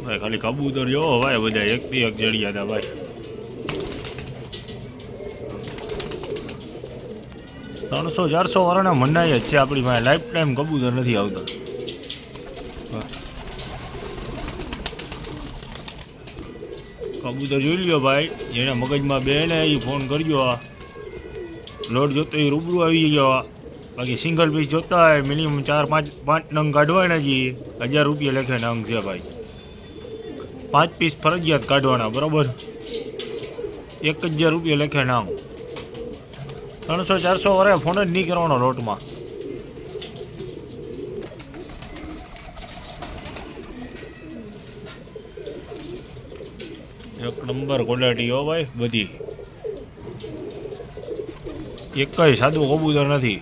ભાઈ ખાલી કબૂતર જોવો ભાઈ, બધા એક થી એક જડિયા હતા ભાઈ. 300-400 વાળાના મનાઈ જ છે આપણી પાસે, લાઈફ ટાઈમ કબૂતર નથી આવતા. કબૂતર જોઈ લ્યો ભાઈ, જેને મગજમાં બે ને એ ફોન કરજો. લોટ જોતો એ રૂબરૂ આવી ગયો. બાકી સિંગલ પીસ જોતા હોય મિનિમમ 4-5 નંગ કાઢવાના જ, 1000 રૂપિયા લેખે નંગ છે ભાઈ. 5 પીસ ફરજિયાત કાઢવાના, બરાબર? 1000 રૂપિયા લેખે નંગ. 300-400 વાળા ફોન જ નહીં કરવાનો લોટમાં. એક નંબર ક્વોલિટી હો ભાઈ બધી. એક કઈ સાદું કબૂતર નથી.